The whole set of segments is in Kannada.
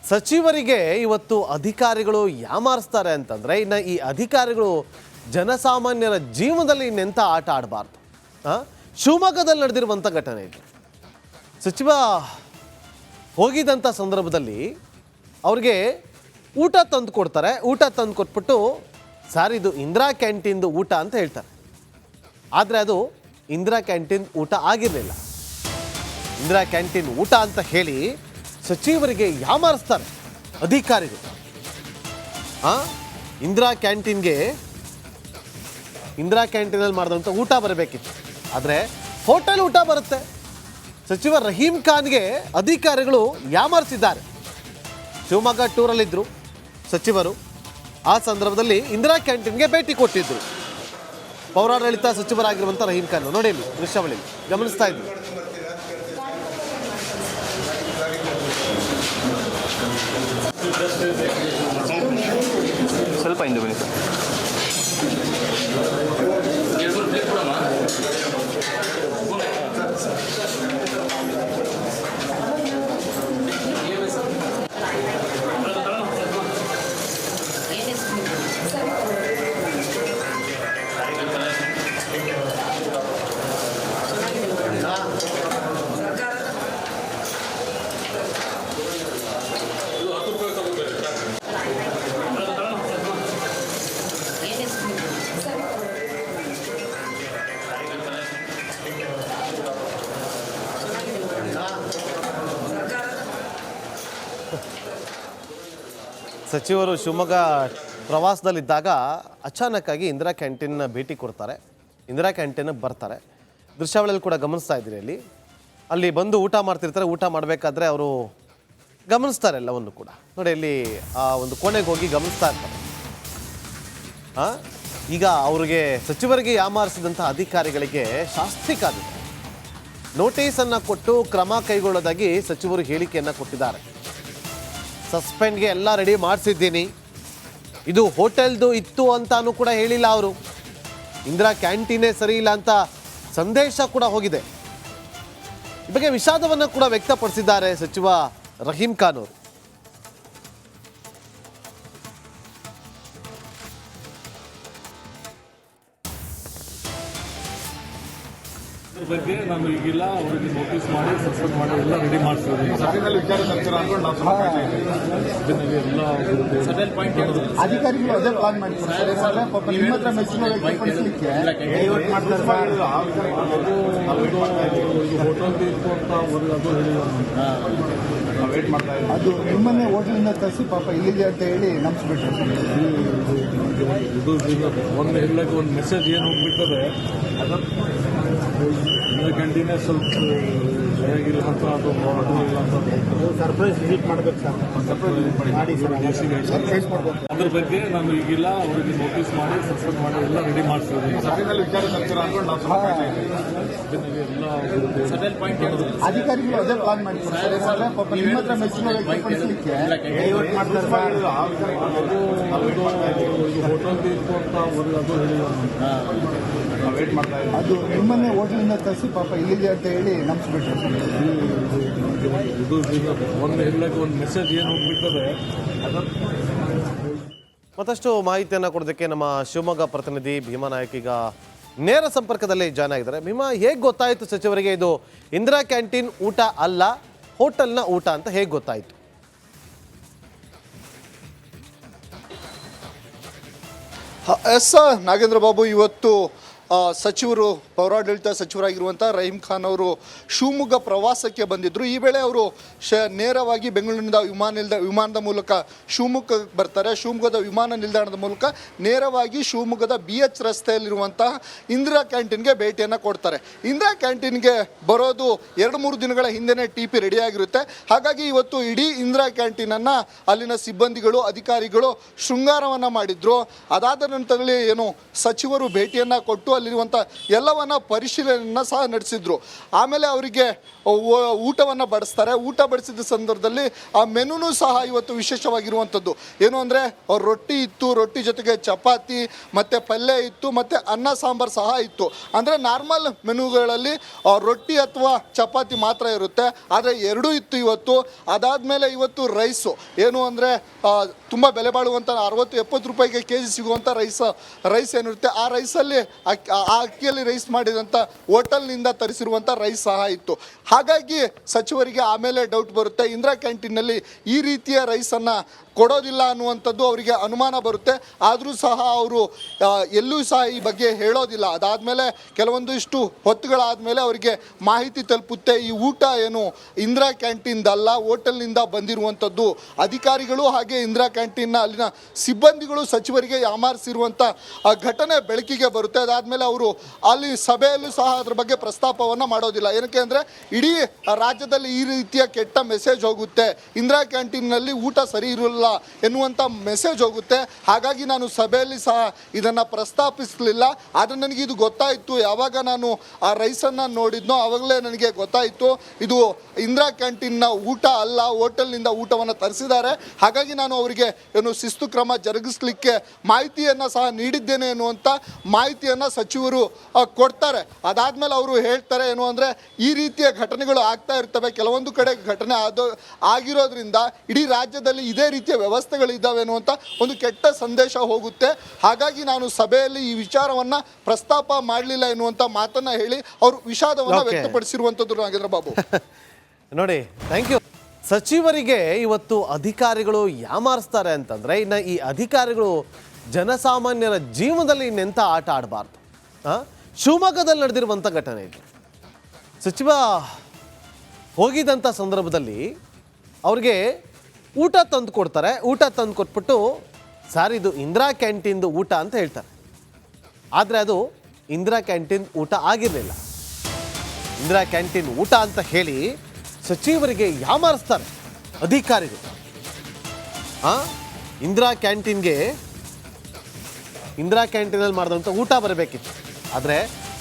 ಸಚಿವರಿಗೆ ಇವತ್ತು ಅಧಿಕಾರಿಗಳು ಯಾಮಾರಿಸ್ತಾರೆ ಅಂತಂದರೆ ಇನ್ನು ಈ ಅಧಿಕಾರಿಗಳು ಜನಸಾಮಾನ್ಯರ ಜೀವನದಲ್ಲಿ ಇನ್ನೆಂಥ ಆಟ ಆಡಬಾರ್ದು. ಶಿವಮೊಗ್ಗದಲ್ಲಿ ನಡೆದಿರುವಂಥ ಘಟನೆ ಇದು. ಸಚಿವ ಹೋಗಿದ್ದಂಥ ಸಂದರ್ಭದಲ್ಲಿ ಅವ್ರಿಗೆ ಊಟ ತಂದು ಕೊಡ್ತಾರೆ. ಊಟ ತಂದು ಕೊಟ್ಬಿಟ್ಟು ಸರ್ ಇದು ಇಂದಿರಾ ಕ್ಯಾಂಟೀನ್ದು ಊಟ ಅಂತ ಹೇಳ್ತಾರೆ. ಆದರೆ ಅದು ಇಂದಿರಾ ಕ್ಯಾಂಟೀನ್ ಊಟ ಆಗಿರಲಿಲ್ಲ. ಇಂದಿರಾ ಕ್ಯಾಂಟೀನ್ ಊಟ ಅಂತ ಹೇಳಿ ಸಚಿವರಿಗೆ ಯಾಮಾರಿಸ್ತಾರೆ ಅಧಿಕಾರಿಗಳು. ಇಂದಿರಾ ಕ್ಯಾಂಟೀನಲ್ಲಿ ಮಾಡಿದಂಥ ಊಟ ಬರಬೇಕಿತ್ತು, ಆದರೆ ಹೋಟೆಲ್ ಊಟ ಬರುತ್ತೆ. ಸಚಿವ ರಹೀಂ ಖಾನ್ಗೆ ಅಧಿಕಾರಿಗಳು ಯಾಮಾರಿಸಿದ್ದಾರೆ. ಶಿವಮೊಗ್ಗ ಟೂರಲ್ಲಿದ್ದರು ಸಚಿವರು. ಆ ಸಂದರ್ಭದಲ್ಲಿ ಇಂದಿರಾ ಕ್ಯಾಂಟೀನ್ಗೆ ಭೇಟಿ ಕೊಟ್ಟಿದ್ದರು ಪೌರಾಡಳಿತ ಸಚಿವರಾಗಿರುವಂಥ ರಹೀಂ ಖಾನ್. ನೋಡಿ ಇಲ್ಲಿ ದೃಶ್ಯಾವಳಿ ಗಮನಿಸ್ತಾ ಇದ್ರು. ಸ್ವಲ್ಪ ಹಿಂದೆ ಬನ್ನಿ ಸರ್. ಸಚಿವರು ಶಿವಮೊಗ್ಗ ಪ್ರವಾಸದಲ್ಲಿದ್ದಾಗ ಅಚಾನಕ್ಕಾಗಿ ಇಂದಿರಾ ಕ್ಯಾಂಟೀನ್ನ ಭೇಟಿ ಕೊಡ್ತಾರೆ. ಇಂದಿರಾ ಕ್ಯಾಂಟೀನ್ಗೆ ಬರ್ತಾರೆ. ದೃಶ್ಯಾವಳಿಯಲ್ಲಿ ಕೂಡ ಗಮನಿಸ್ತಾ ಇದ್ದೀರಿ. ಅಲ್ಲಿ ಬಂದು ಊಟ ಮಾಡ್ತಿರ್ತಾರೆ. ಊಟ ಮಾಡಬೇಕಾದ್ರೆ ಅವರು ಗಮನಿಸ್ತಾರೆ ಎಲ್ಲವನ್ನು ಕೂಡ. ನೋಡಿ ಇಲ್ಲಿ ಆ ಒಂದು ಕೋಣೆಗೆ ಹೋಗಿ ಗಮನಿಸ್ತಾ ಇರ್ತಾರೆ. ಈಗ ಅವರಿಗೆ ಸಚಿವರಿಗೆ ಯಾಮಾರಿಸಿದಂಥ ಅಧಿಕಾರಿಗಳಿಗೆ ಶಾಸ್ತಿ ಕಾದಿದೆ. ನೋಟಿಸನ್ನು ಕೊಟ್ಟು ಕ್ರಮ ಕೈಗೊಳ್ಳೋದಾಗಿ ಸಚಿವರು ಹೇಳಿಕೆಯನ್ನು ಕೊಟ್ಟಿದ್ದಾರೆ. ಸಸ್ಪೆಂಡ್ಗೆ ಎಲ್ಲ ರೆಡಿ ಮಾಡಿಸಿದ್ದೀನಿ, ಇದು ಹೋಟೆಲ್ದು ಇತ್ತು ಅಂತಾನೂ ಕೂಡ ಹೇಳಿಲ್ಲ ಅವರು. ಇಂದಿರಾ ಕ್ಯಾಂಟೀನೇ ಸರಿ ಇಲ್ಲ ಅಂತ ಸಂದೇಶ ಕೂಡ ಹೋಗಿದೆ. ಈ ಬಗ್ಗೆ ವಿಷಾದವನ್ನು ಕೂಡ ವ್ಯಕ್ತಪಡಿಸಿದ್ದಾರೆ ಸಚಿವ ರಹೀಂ ಖಾನ್ ಅವರು. ಇದ್ರ ಬಗ್ಗೆ ನಾನು ಈಗಿಲ್ಲ ಅವರಿಗೆ ನೋಟಿಸ್ ಮಾಡಿ ಸಸ್ಪೆಂಡ್ ಮಾಡಿ ಎಲ್ಲ ರೆಡಿ ಮಾಡಿಸಿದ್ದೀನಿ. ಅಧಿಕಾರಿಗಳು ಅದೇ ಪ್ಲಾನ್ ಮಾಡಿದ್ದಾರೆ. ಪಾಪ ನಿಮ್ಮ ಹತ್ರ ಮೆಚ್ಚುಗೆ ವ್ಯಕ್ತಪಡಿಸಲಿಕ್ಕೆ ಹೋಟೆಲ್ ಇತ್ತು ಅಂತ ಅವ್ರಿಗೆ ಅದು ಹೇಳಿಲ್ಲ. ಅದು ನಿಮ್ಮನ್ನೇ ಹೋಟೆಲಿಂದ ತರಿಸಿ ಪಾಪ ಇಲ್ಲಿಗೆ ಅಂತ ಹೇಳಿ ನಂಬಿಸ್ಬಿಟ್ರು. ಇದು ಒಂದು ಹೇಳಕ್ಕೆ ಒಂದು ಮೆಸೇಜ್ ಏನು ಹೋಗ್ಬಿಟ್ಟದೆ, ಕ್ಯಾಂಟೀನೇ ಸ್ವಲ್ಪ ಚೆನ್ನಾಗಿಲ್ಲ ಅಂತ ಅದು ಇಲ್ಲ ಅಂತ ಸರ್ಪ್ರೈಸ್ ವಿಸಿಟ್ ಮಾಡಬೇಕು ಸರ್. ಸರ್ಪ್ರೈಸ್ ಮಾಡಬೇಕು. ಅದ್ರ ಬಗ್ಗೆ ನಾನು ಈಗಿಲ್ಲ ಅವರಿಗೆ ನೋಟಿಸ್ ಮಾಡಿ ಸಸ್ಪೆಂಡ್ ಮಾಡಿ ಎಲ್ಲ ರೆಡಿ ಮಾಡಿಸಿದ್ದೀನಿ. ಅಧಿಕಾರಿಗಳು ಅದೇ ಪ್ಲಾನ್ ಮಾಡಿದ್ದಾರೆ. ಪಾಪ ನಿಮ್ಮ ಹತ್ರ ಮೆಚ್ಚುಗೆ ವ್ಯಕ್ತಪಡಿಸಲಿಕ್ಕೆ ಹೋಟೆಲ್ ಇತ್ತು ಅಂತ ಅವ್ರಿಗೆ ಅದು ಹೇಳಿಲ್ಲ. ಅದು ನಿಮ್ಮನ್ನೇ ಹೋಟೆಲಿಂದ ತರಿಸಿ ಪಾಪ ಇಲ್ಲಿಗೆ ಅಂತ ಹೇಳಿ ನಂಬಿಸ್ಬಿಟ್ರು. ಇದು ಒಂದು ಹೇಳಕ್ಕೆ ಒಂದು ಮೆಸೇಜ್ ಏನು ಹೋಗ್ಬಿಟ್ಟದೆ. ಮತ್ತಷ್ಟು ಮಾಹಿತಿಯನ್ನು ಕೊಡೋದಕ್ಕೆ ನಮ್ಮ ಶಿವಮೊಗ್ಗ ಪ್ರತಿನಿಧಿ ಭೀಮಾ ನಾಯಕ್ ಈಗ ನೇರ ಸಂಪರ್ಕದಲ್ಲಿ ಜಾಯ್ನ್ ಆಗಿದ್ದಾರೆ. ಭೀಮಾ, ಹೇಗೆ ಗೊತ್ತಾಯಿತು ಸಚಿವರಿಗೆ ಇದು ಇಂದಿರಾ ಕ್ಯಾಂಟೀನ್ ಊಟ ಅಲ್ಲ ಹೋಟೆಲ್ನ ಊಟ ಅಂತ ಹೇಗೆ ಗೊತ್ತಾಯಿತು? ಎಸ್ ನಾಗೇಂದ್ರ ಬಾಬು, ಇವತ್ತು ಸಚಿವರು ಪೌರಾಡಳಿತ ಸಚಿವರಾಗಿರುವಂಥ ರಹೀಂ ಖಾನ್ ಅವರು ಶಿವಮೊಗ್ಗ ಪ್ರವಾಸಕ್ಕೆ ಬಂದಿದ್ದರು. ಈ ವೇಳೆ ಅವರು ನೇರವಾಗಿ ಬೆಂಗಳೂರಿನಿಂದ ವಿಮಾನದ ಮೂಲಕ ಶಿವಮೊಗ್ಗಕ್ಕೆ ಬರ್ತಾರೆ. ಶಿವಮೊಗ್ಗದ ವಿಮಾನ ನಿಲ್ದಾಣದ ಮೂಲಕ ನೇರವಾಗಿ ಶಿವಮೊಗ್ಗದ BH ರಸ್ತೆಯಲ್ಲಿರುವಂತಹ ಇಂದಿರಾ ಕ್ಯಾಂಟೀನ್ಗೆ ಭೇಟಿಯನ್ನು ಕೊಡ್ತಾರೆ. ಇಂದಿರಾ ಕ್ಯಾಂಟೀನ್ಗೆ ಬರೋದು 2-3 ದಿನಗಳ ಹಿಂದೆನೇ TP ರೆಡಿಯಾಗಿರುತ್ತೆ. ಹಾಗಾಗಿ ಇವತ್ತು ಇಡೀ ಇಂದಿರಾ ಕ್ಯಾಂಟೀನನ್ನು ಅಲ್ಲಿನ ಸಿಬ್ಬಂದಿಗಳು ಅಧಿಕಾರಿಗಳು ಶೃಂಗಾರವನ್ನು ಮಾಡಿದ್ರು. ಅದಾದ ನಂತರದಲ್ಲಿ ಏನು ಸಚಿವರು ಭೇಟಿಯನ್ನು ಕೊಟ್ಟು ಅಲ್ಲಿರುವಂಥ ಎಲ್ಲವನ್ನ ಪರಿಶೀಲನೆಯನ್ನು ಸಹ ನಡೆಸಿದ್ರು. ಆಮೇಲೆ ಅವರಿಗೆ ಊಟವನ್ನು ಬಡಿಸ್ತಾರೆ. ಊಟ ಬಡಿಸಿದ ಸಂದರ್ಭದಲ್ಲಿ ಆ ಮೆನುನೂ ಸಹ ಇವತ್ತು ವಿಶೇಷವಾಗಿರುವಂಥದ್ದು ಏನು ಅಂದರೆ ರೊಟ್ಟಿ ಇತ್ತು, ರೊಟ್ಟಿ ಜೊತೆಗೆ ಚಪಾತಿ ಮತ್ತು ಪಲ್ಯ ಇತ್ತು ಮತ್ತು ಅನ್ನ ಸಾಂಬಾರು ಸಹ ಇತ್ತು. ಅಂದರೆ ನಾರ್ಮಲ್ ಮೆನುಗಳಲ್ಲಿ ರೊಟ್ಟಿ ಅಥವಾ ಚಪಾತಿ ಮಾತ್ರ ಇರುತ್ತೆ, ಆದರೆ ಎರಡೂ ಇತ್ತು ಇವತ್ತು. ಅದಾದಮೇಲೆ ಇವತ್ತು ರೈಸು ಏನು ಅಂದರೆ ತುಂಬ ಬೆಲೆ ಬಾಳುವಂಥ 60-70 ರೂಪಾಯಿಗೆ ಕೆಜಿ ಸಿಗುವಂಥ ರೈಸ್ ಏನಿರುತ್ತೆ ಆ ರೈಸಲ್ಲಿ ಆ ಅಕ್ಕಿಯಲ್ಲಿ ರೈಸ್ ಮಾಡಿದಂಥ ಹೋಟೆಲ್ನಿಂದ ತರಿಸಿರುವಂಥ ರೈಸ್ ಸಹ ಇತ್ತು. ಹಾಗಾಗಿ ಸಚಿವರಿಗೆ ಆಮೇಲೆ ಡೌಟ್ ಬರುತ್ತೆ, ಇಂದಿರಾ ಕ್ಯಾಂಟೀನಲ್ಲಿ ಈ ರೀತಿಯ ರೈಸನ್ನು ಕೊಡೋದಿಲ್ಲ ಅನ್ನುವಂಥದ್ದು ಅವರಿಗೆ ಅನುಮಾನ ಬರುತ್ತೆ. ಆದರೂ ಸಹ ಅವರು ಎಲ್ಲೂ ಸಹ ಈ ಬಗ್ಗೆ ಹೇಳೋದಿಲ್ಲ. ಅದಾದಮೇಲೆ ಕೆಲವೊಂದಿಷ್ಟು ಹೊತ್ತುಗಳಾದಮೇಲೆ ಅವರಿಗೆ ಮಾಹಿತಿ ತಲುಪುತ್ತೆ, ಈ ಊಟ ಏನು ಇಂದಿರಾ ಕ್ಯಾಂಟೀನ್ದಲ್ಲ, ಹೋಟೆಲ್ನಿಂದ ಬಂದಿರುವಂಥದ್ದು. ಅಧಿಕಾರಿಗಳು ಹಾಗೆ ಇಂದಿರಾ ಕ್ಯಾಂಟೀನ್ನ ಅಲ್ಲಿನ ಸಿಬ್ಬಂದಿಗಳು ಸಚಿವರಿಗೆ ಯಾಮಾರಿಸಿರುವಂಥ ಘಟನೆ ಬೆಳಕಿಗೆ ಬರುತ್ತೆ. ಅದಾದಮೇಲೆ ಅವರು ಅಲ್ಲಿ ಸಭೆಯಲ್ಲೂ ಸಹ ಅದ್ರ ಬಗ್ಗೆ ಪ್ರಸ್ತಾಪವನ್ನು ಮಾಡೋದಿಲ್ಲ. ಏನಕ್ಕೆ ಅಂದರೆ ಇಡೀ ರಾಜ್ಯದಲ್ಲಿ ಈ ರೀತಿಯ ಕೆಟ್ಟ ಮೆಸೇಜ್ ಹೋಗುತ್ತೆ, ಇಂದಿರಾ ಕ್ಯಾಂಟೀನ್ನಲ್ಲಿ ಊಟ ಸರಿ ಇರಲ್ಲ ಎನ್ನುವಂಥ ಮೆಸೇಜ್ ಹೋಗುತ್ತೆ. ಹಾಗಾಗಿ ನಾನು ಸಭೆಯಲ್ಲಿ ಸಹ ಇದನ್ನು ಪ್ರಸ್ತಾಪಿಸಲಿಲ್ಲ. ಆದರೆ ನನಗೆ ಇದು ಗೊತ್ತಾಯಿತು, ಯಾವಾಗ ನಾನು ಆ ರೈಸನ್ನು ನೋಡಿದ್ನೋ ಆವಾಗಲೇ ನನಗೆ ಗೊತ್ತಾಯಿತು ಇದು ಇಂದಿರಾ ಕ್ಯಾಂಟೀನ್ನ ಊಟ ಅಲ್ಲ, ಹೋಟೆಲ್ನಿಂದ ಊಟವನ್ನು ತರಿಸಿದ್ದಾರೆ. ಹಾಗಾಗಿ ನಾನು ಅವರಿಗೆ ಏನು ಶಿಸ್ತು ಕ್ರಮ ಜರುಗಿಸಲಿಕ್ಕೆ ಮಾಹಿತಿಯನ್ನು ಸಹ ನೀಡಿದ್ದೇನೆ ಎನ್ನುವಂಥ ಮಾಹಿತಿಯನ್ನು ಸಚಿವರು ಕೊಡ್ತಾರೆ. ಅದಾದಮೇಲೆ ಅವರು ಹೇಳ್ತಾರೆ ಏನು ಅಂದರೆ ಈ ರೀತಿಯ ಘಟನೆಗಳು ಆಗ್ತಾ ಇರ್ತವೆ, ಕೆಲವೊಂದು ಕಡೆ ಘಟನೆ ಆಗಿರೋದ್ರಿಂದ ಇಡೀ ರಾಜ್ಯದಲ್ಲಿ ಇದೇ ರೀತಿಯ ವ್ಯವಸ್ಥೆಗಳಿದ್ದಾವೆ ಅನ್ನುವಂಥ ಒಂದು ಕೆಟ್ಟ ಸಂದೇಶ ಹೋಗುತ್ತೆ. ಹಾಗಾಗಿ ನಾನು ಸಭೆಯಲ್ಲಿ ಈ ವಿಚಾರವನ್ನು ಪ್ರಸ್ತಾಪ ಮಾಡಲಿಲ್ಲ ಎನ್ನುವಂಥ ಮಾತನ್ನು ಹೇಳಿ ಅವರು ವಿಷಾದವನ್ನು ವ್ಯಕ್ತಪಡಿಸಿರುವಂಥದ್ದು. ನಾಗೇಂದ್ರ ಬಾಬು ನೋಡಿ, ಥ್ಯಾಂಕ್ ಯು. ಸಚಿವರಿಗೆ ಇವತ್ತು ಅಧಿಕಾರಿಗಳು ಯಾಮಾರಿಸ್ತಾರೆ ಅಂತಂದರೆ ಇನ್ನು ಈ ಅಧಿಕಾರಿಗಳು ಜನಸಾಮಾನ್ಯರ ಜೀವನದಲ್ಲಿ ಇನ್ನೆಂಥ ಆಟ ಆಡಬಾರ್ದು. ಶಿವಮೊಗ್ಗದಲ್ಲಿ ನಡೆದಿರುವಂಥ ಘಟನೆ ಇದು. ಸಚಿವ ಹೋಗಿದ್ದಂಥ ಸಂದರ್ಭದಲ್ಲಿ ಅವ್ರಿಗೆ ಊಟ ತಂದು ಕೊಡ್ತಾರೆ. ಊಟ ತಂದು ಕೊಟ್ಬಿಟ್ಟು ಸರ್ ಇದು ಇಂದಿರಾ ಕ್ಯಾಂಟೀನ್ದು ಊಟ ಅಂತ ಹೇಳ್ತಾರೆ. ಆದರೆ ಅದು ಇಂದಿರಾ ಕ್ಯಾಂಟೀನ್ ಊಟ ಆಗಿರಲಿಲ್ಲ. ಇಂದಿರಾ ಕ್ಯಾಂಟೀನ್ ಊಟ ಅಂತ ಹೇಳಿ ಸಚಿವರಿಗೆ ಯಾಮಾರಿಸ್ತಾರೆ ಅಧಿಕಾರಿಗಳು. ಇಂದಿರಾ ಕ್ಯಾಂಟೀನಲ್ಲಿ ಮಾಡಿದಂಥ ಊಟ ಬರಬೇಕಿತ್ತು, ಆದರೆ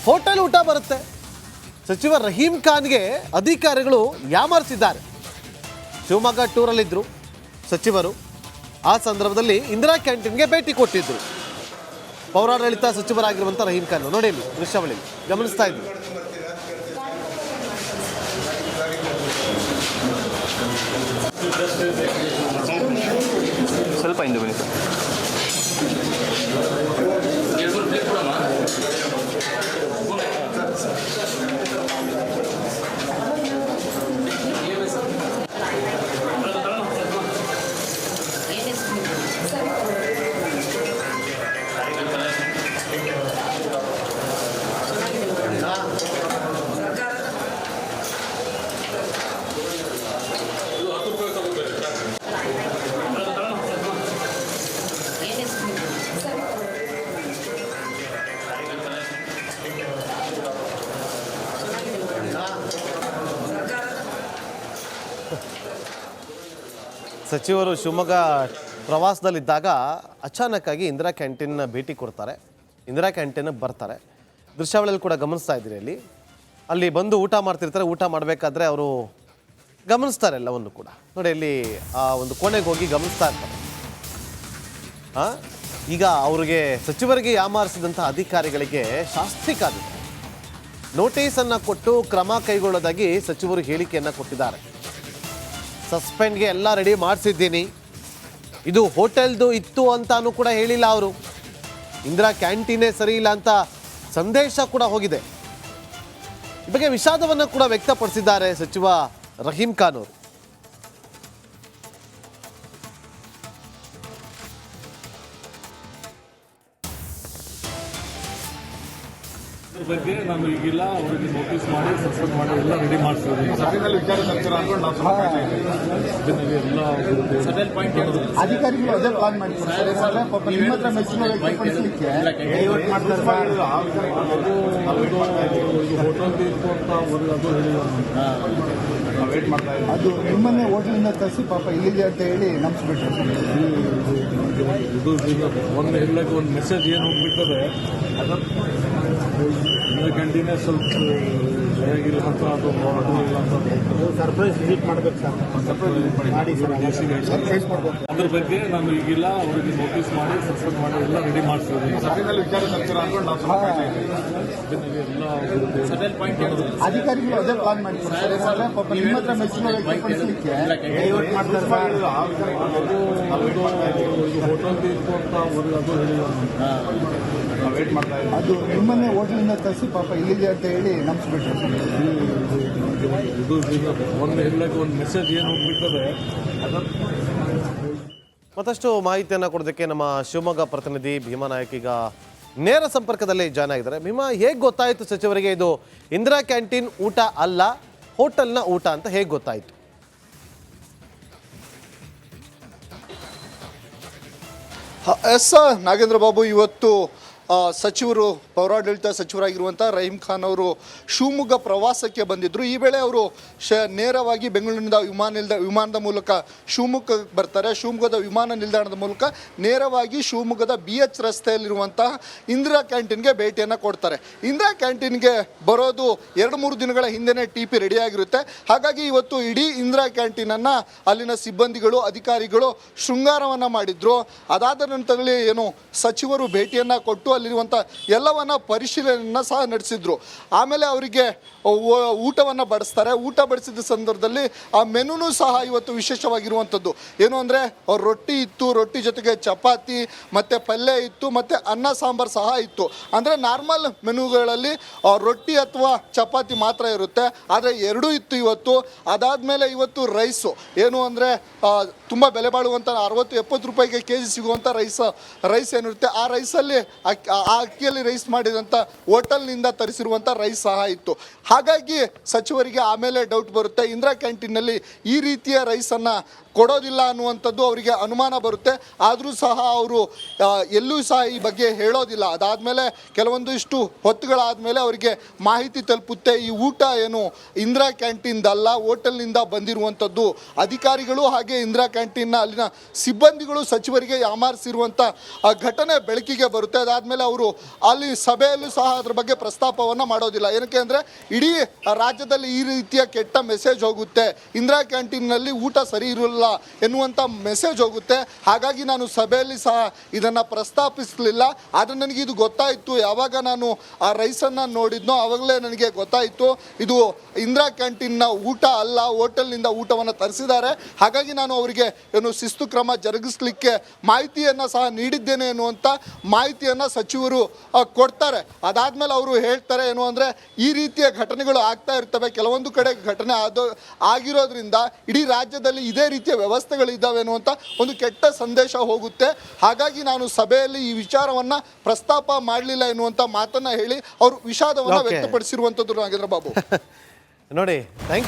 ಹೋಟೆಲ್ ಊಟ ಬರುತ್ತೆ. ಸಚಿವ ರಹೀಂ ಖಾನ್ಗೆ ಅಧಿಕಾರಿಗಳು ಯಾಮಾರಿಸಿದ್ದಾರೆ. ಶಿವಮೊಗ್ಗ ಟೂರಲ್ಲಿದ್ದರು ಸಚಿವರು. ಆ ಸಂದರ್ಭದಲ್ಲಿ ಇಂದಿರಾ ಕ್ಯಾಂಟೀನ್ಗೆ ಭೇಟಿ ಕೊಟ್ಟಿದ್ದರು ಪೌರಾಡಳಿತ ಸಚಿವರಾಗಿರುವಂಥ ರಹೀಂ ಖಾನ್. ನೋಡಿ ಇಲ್ಲಿ ದೃಶ್ಯಾವಳಿ ಗಮನಿಸ್ತಾ ಇದ್ದರು. ಸ್ವಲ್ಪ ಹಿಂದೆ ಬನ್ನಿ ಸರ್. ಸಚಿವರು ಶಿವಮೊಗ್ಗ ಪ್ರವಾಸದಲ್ಲಿದ್ದಾಗ ಅಚಾನಕ್ಕಾಗಿ ಇಂದಿರಾ ಕ್ಯಾಂಟೀನ್ನ ಭೇಟಿ ಕೊಡ್ತಾರೆ. ಇಂದಿರಾ ಕ್ಯಾಂಟೀನ್ಗೆ ಬರ್ತಾರೆ. ದೃಶ್ಯಾವಳಿಯಲ್ಲಿ ಕೂಡ ಗಮನಿಸ್ತಾ ಇದ್ದೀರಿ. ಅಲ್ಲಿ ಬಂದು ಊಟ ಮಾಡ್ತಿರ್ತಾರೆ. ಊಟ ಮಾಡಬೇಕಾದ್ರೆ ಅವರು ಗಮನಿಸ್ತಾರೆ ಎಲ್ಲವನ್ನು ಕೂಡ. ನೋಡಿ ಇಲ್ಲಿ ಆ ಒಂದು ಕೋಣೆಗೆ ಹೋಗಿ ಗಮನಿಸ್ತಾ ಇರ್ತಾರೆ. ಈಗ ಅವರಿಗೆ ಸಚಿವರಿಗೆ ಯಾಮಾರಿಸಿದಂಥ ಅಧಿಕಾರಿಗಳಿಗೆ ಶಾಸ್ತಿ ಕಾದಿದೆ. ನೋಟಿಸನ್ನು ಕೊಟ್ಟು ಕ್ರಮ ಕೈಗೊಳ್ಳೋದಾಗಿ ಸಚಿವರು ಹೇಳಿಕೆಯನ್ನು ಕೊಟ್ಟಿದ್ದಾರೆ. ಸಸ್ಪೆಂಡ್ಗೆ ಎಲ್ಲ ರೆಡಿ ಮಾಡಿಸಿದ್ದೀನಿ, ಇದು ಹೋಟೆಲ್ದು ಇತ್ತು ಅಂತಾನೂ ಕೂಡ ಹೇಳಿಲ್ಲ ಅವರು. ಇಂದಿರಾ ಕ್ಯಾಂಟೀನೇ ಸರಿ ಇಲ್ಲ ಅಂತ ಸಂದೇಶ ಕೂಡ ಹೋಗಿದೆ. ಈ ಬಗ್ಗೆ ವಿಷಾದವನ್ನು ಕೂಡ ವ್ಯಕ್ತಪಡಿಸಿದ್ದಾರೆ ಸಚಿವ ರಹೀಂ ಖಾನ್ ಅವರು. ಇದ್ರ ಬಗ್ಗೆ ನಾನು ಈಗಿಲ್ಲ ಅವರಿಗೆ ನೋಟಿಸ್ ಮಾಡಿ ಸಸ್ಪೆಂಡ್ ಮಾಡಿ ಎಲ್ಲ ರೆಡಿ ಮಾಡಿಸಿದ್ದೀನಿ ಎಲ್ಲ ಅಧಿಕಾರಿಗಳು ಅದೇ ಪ್ಲಾನ್ ಮಾಡ್ತಾರೆ ಸರ್. ಪಾಪ ನಿಮ್ಮ ಹತ್ರ ಮೆಚ್ಚುಗೆ ವ್ಯಕ್ತಪಡಿಸಲಿಕ್ಕೆ ಡೈವರ್ಟ್ ಮಾಡ್ತಾರೆ ಸರ್. ಹೋಟೆಲ್ ಇತ್ತು ಅಂತ ಅವ್ರಿಗೆ ಅದು ಹೇಳಿಲ್ಲ ಅದು ನಿಮ್ಮನ್ನೇ ಹೋಟ್ಲಿಂದ ತರಿಸಿ ಪಾಪ ಇಲ್ಲಿದೆ ಅಂತ ಹೇಳಿ ನಂಬಿಸ್ಬಿಟ್ರು ಸರ್. ಇದು ಒಂದು ಹೇಳಕ್ಕೆ ಒಂದು ಮೆಸೇಜ್ ಏನು ಹೋಗ್ಬಿಟ್ಟದೆ ಅದನ್ನು ಕ್ಯಾಂಟೀನೇ ಸ್ವಲ್ಪ ಸರಿಯಾಗಿಲ್ಲ ಅಂತ ಅದು ಇಲ್ಲ ಅಂತ ಸರ್ಪ್ರೈಸ್ ವಿಸಿಟ್ ಮಾಡಬೇಕು ಸರ್. ಸರ್ಪ್ರೈಸ್ ಮಾಡಬೇಕು. ಅದ್ರ ಬಗ್ಗೆ ನಾನು ಈಗಿಲ್ಲ ಅವರಿಗೆ ನೋಟಿಸ್ ಮಾಡಿ ಸಸ್ಪೆಂಡ್ ಮಾಡಿ ಎಲ್ಲ ರೆಡಿ ಮಾಡಿಸಿದ್ದೀನಿ ಅಧಿಕಾರಿಗಳು ಅದೇ ಪ್ಲಾನ್ ಮಾಡ್ತಾರೆ ಸರ್. ಪಾಪ ನಿಮ್ಮ ಹತ್ರ ಮೆಚ್ಚುಗೆ ವ್ಯಕ್ತಪಡಿಸಲಿಕ್ಕೆ ಡೈವರ್ಟ್ ಮಾಡ್ತಾರೆ ಸರ್. ಹೋಟೆಲ್ ಇತ್ತು ಅಂತ ಅವ್ರಿಗೆ ಅದು ಹೇಳಿಲ್ಲ ಅದು ನಿಮ್ಮನ್ನೇ ಹೋಟ್ಲಿಂದ ತರಿಸಿ ಪಾಪ ಇಲ್ಲಿದೆ ಅಂತ ಹೇಳಿ ನಂಬಿಸ್ಬಿಟ್ರು ಸರ್. ಇದು ಒಂದು ಹೇಳಕ್ಕೆ ಒಂದು ಮೆಸೇಜ್ ಏನು ಹೋಗ್ಬಿಟ್ಟದೆ ಅದನ್ನು ಮತ್ತಷ್ಟು ಮಾಹಿತಿಯನ್ನು ಕೊಡೋದಕ್ಕೆ ನಮ್ಮ ಶಿವಮೊಗ್ಗ ಪ್ರತಿನಿಧಿ ಭೀಮಾ ನಾಯಕ್ ಈಗ ನೇರ ಸಂಪರ್ಕದಲ್ಲಿ ಜಾಯ್ನ್ ಆಗಿದ್ದಾರೆ. ಭೀಮಾ, ಹೇಗೆ ಗೊತ್ತಾಯಿತು ಸಚಿವರಿಗೆ ಇದು ಇಂದಿರಾ ಕ್ಯಾಂಟೀನ್ ಊಟ ಅಲ್ಲ, ಹೋಟೆಲ್ನ ಊಟ ಅಂತ ಹೇಗೆ ಗೊತ್ತಾಯಿತು? ಎಸ್ ನಾಗೇಂದ್ರ ಬಾಬು, ಇವತ್ತು ಸಚಿವರು ಪೌರಾಡಳಿತ ಸಚಿವರಾಗಿರುವಂಥ ರಹೀಂ ಖಾನ್ ಅವರು ಶಿವಮೊಗ್ಗ ಪ್ರವಾಸಕ್ಕೆ ಬಂದಿದ್ದರು. ಈ ವೇಳೆ ಅವರು ನೇರವಾಗಿ ಬೆಂಗಳೂರಿನಿಂದ ವಿಮಾನದ ಮೂಲಕ ಶಿವಮೊಗ್ಗಕ್ಕೆ ಬರ್ತಾರೆ. ಶಿವಮೊಗ್ಗದ ವಿಮಾನ ನಿಲ್ದಾಣದ ಮೂಲಕ ನೇರವಾಗಿ ಶಿವಮೊಗ್ಗದ BH ರಸ್ತೆಯಲ್ಲಿರುವಂತಹ ಇಂದಿರಾ ಕ್ಯಾಂಟೀನ್ಗೆ ಭೇಟಿಯನ್ನು ಕೊಡ್ತಾರೆ. ಇಂದಿರಾ ಕ್ಯಾಂಟೀನ್ಗೆ ಬರೋದು 2-3 ದಿನಗಳ ಹಿಂದೆನೇ TP ರೆಡಿಯಾಗಿರುತ್ತೆ. ಹಾಗಾಗಿ ಇವತ್ತು ಇಡೀ ಇಂದಿರಾ ಕ್ಯಾಂಟೀನನ್ನು ಅಲ್ಲಿನ ಸಿಬ್ಬಂದಿಗಳು, ಅಧಿಕಾರಿಗಳು ಶೃಂಗಾರವನ್ನು ಮಾಡಿದ್ರು. ಅದಾದ ನಂತರದಲ್ಲಿ ಏನು ಸಚಿವರು ಭೇಟಿಯನ್ನು ಕೊಟ್ಟು ಅಲ್ಲಿರುವಂಥ ಎಲ್ಲವನ್ನ ಪರಿಶೀಲನೆಯನ್ನು ಸಹ ನಡೆಸಿದ್ರು. ಆಮೇಲೆ ಅವರಿಗೆ ಊಟವನ್ನು ಬಡಿಸ್ತಾರೆ. ಊಟ ಬಡಿಸಿದ ಸಂದರ್ಭದಲ್ಲಿ ಆ ಮೆನುನೂ ಸಹ ಇವತ್ತು ವಿಶೇಷವಾಗಿರುವಂಥದ್ದು ಏನು ಅಂದರೆ ರೊಟ್ಟಿ ಇತ್ತು, ರೊಟ್ಟಿ ಜೊತೆಗೆ ಚಪಾತಿ ಮತ್ತು ಪಲ್ಯ ಇತ್ತು, ಮತ್ತು ಅನ್ನ ಸಾಂಬಾರು ಸಹ ಇತ್ತು. ಅಂದರೆ ನಾರ್ಮಲ್ ಮೆನುಗಳಲ್ಲಿ ರೊಟ್ಟಿ ಅಥವಾ ಚಪಾತಿ ಮಾತ್ರ ಇರುತ್ತೆ, ಆದರೆ ಎರಡೂ ಇತ್ತು ಇವತ್ತು. ಅದಾದಮೇಲೆ ಇವತ್ತು ರೈಸು ಏನು ಅಂದರೆ ತುಂಬ ಬೆಲೆ ಬಾಳುವಂಥ 60-70 ರೂಪಾಯಿಗೆ KG ಸಿಗುವಂಥ ರೈಸ್ ಏನಿರುತ್ತೆ, ಆ ರೈಸಲ್ಲಿ ಆ ಅಕ್ಕಿಯಲ್ಲಿ ರೈಸ್ ಮಾಡಿದಂಥ ಹೋಟೆಲ್ನಿಂದ ತರಿಸಿರುವಂಥ ರೈಸ್ ಸಹ ಇತ್ತು. ಹಾಗಾಗಿ ಸಚಿವರಿಗೆ ಆಮೇಲೆ ಡೌಟ್ ಬರುತ್ತೆ, ಇಂದಿರಾ ಕ್ಯಾಂಟೀನಲ್ಲಿ ಈ ರೀತಿಯ ರೈಸನ್ನು ಕೊಡೋದಿಲ್ಲ ಅನ್ನುವಂಥದ್ದು ಅವರಿಗೆ ಅನುಮಾನ ಬರುತ್ತೆ. ಆದರೂ ಸಹ ಅವರು ಎಲ್ಲೂ ಸಹ ಈ ಬಗ್ಗೆ ಹೇಳೋದಿಲ್ಲ. ಅದಾದಮೇಲೆ ಕೆಲವೊಂದಿಷ್ಟು ಹೊತ್ತುಗಳಾದಮೇಲೆ ಅವರಿಗೆ ಮಾಹಿತಿ ತಲುಪುತ್ತೆ, ಈ ಊಟ ಏನು ಇಂದಿರಾ ಕ್ಯಾಂಟೀನ್ದಲ್ಲ, ಹೋಟೆಲ್ನಿಂದ ಬಂದಿರುವಂಥದ್ದು. ಅಧಿಕಾರಿಗಳು ಹಾಗೆ ಇಂದಿರಾ ಕ್ಯಾಂಟೀನ್ನ ಅಲ್ಲಿನ ಸಿಬ್ಬಂದಿಗಳು ಸಚಿವರಿಗೆ ಯಾಮಾರಿಸಿರುವಂಥ ಘಟನೆ ಬೆಳಕಿಗೆ ಬರುತ್ತೆ. ಅದಾದಮೇಲೆ ಅವರು ಅಲ್ಲಿ ಸಭೆಯಲ್ಲೂ ಸಹ ಅದ್ರ ಬಗ್ಗೆ ಪ್ರಸ್ತಾಪವನ್ನು ಮಾಡೋದಿಲ್ಲ. ಏನಕ್ಕೆ ಅಂದರೆ ಇಡೀ ರಾಜ್ಯದಲ್ಲಿ ಈ ರೀತಿಯ ಕೆಟ್ಟ ಮೆಸೇಜ್ ಹೋಗುತ್ತೆ, ಇಂದಿರಾ ಕ್ಯಾಂಟೀನ್ನಲ್ಲಿ ಊಟ ಸರಿ ಇರಲ್ಲ ಎನ್ನುವಂಥ ಮೆಸೇಜ್ ಹೋಗುತ್ತೆ. ಹಾಗಾಗಿ ನಾನು ಸಭೆಯಲ್ಲಿ ಸಹ ಇದನ್ನು ಪ್ರಸ್ತಾಪಿಸಲಿಲ್ಲ. ಆದರೆ ನನಗೆ ಇದು ಗೊತ್ತಾಯಿತು, ಯಾವಾಗ ನಾನು ಆ ರೈಸನ್ನು ನೋಡಿದ್ನೋ ಆವಾಗಲೇ ನನಗೆ ಗೊತ್ತಾಯಿತು ಇದು ಇಂದಿರಾ ಕ್ಯಾಂಟೀನ್ನ ಊಟ ಅಲ್ಲ, ಹೋಟೆಲ್ನಿಂದ ಊಟವನ್ನು ತರಿಸಿದ್ದಾರೆ. ಹಾಗಾಗಿ ನಾನು ಅವರಿಗೆ ಏನು ಶಿಸ್ತು ಕ್ರಮ ಜರುಗಿಸಲಿಕ್ಕೆ ಮಾಹಿತಿಯನ್ನು ಸಹ ನೀಡಿದ್ದೇನೆ ಎನ್ನುವಂಥ ಮಾಹಿತಿಯನ್ನು ಸಚಿವರು ಕೊಡ್ತಾರೆ. ಅದಾದಮೇಲೆ ಅವರು ಹೇಳ್ತಾರೆ ಏನು ಅಂದರೆ ಈ ರೀತಿಯ ಘಟನೆಗಳು ಆಗ್ತಾ ಇರ್ತವೆ, ಕೆಲವೊಂದು ಕಡೆ ಘಟನೆ ಆಗಿರೋದ್ರಿಂದ ಇಡೀ ರಾಜ್ಯದಲ್ಲಿ ಇದೇ ರೀತಿಯ ವ್ಯವಸ್ಥೆಗಳಿದ್ದಾವೆ ಅನ್ನುವಂಥ ಒಂದು ಕೆಟ್ಟ ಸಂದೇಶ ಹೋಗುತ್ತೆ. ಹಾಗಾಗಿ ನಾನು ಸಭೆಯಲ್ಲಿ ಈ ವಿಚಾರವನ್ನು ಪ್ರಸ್ತಾಪ ಮಾಡಲಿಲ್ಲ ಎನ್ನುವಂಥ ಮಾತನ್ನು ಹೇಳಿ ಅವರು ವಿಷಾದವನ್ನು ವ್ಯಕ್ತಪಡಿಸಿರುವಂಥದ್ದು ನಾಗೇಂದ್ರ ಬಾಬು. ನೋಡಿ, ಥ್ಯಾಂಕ್ ಯು.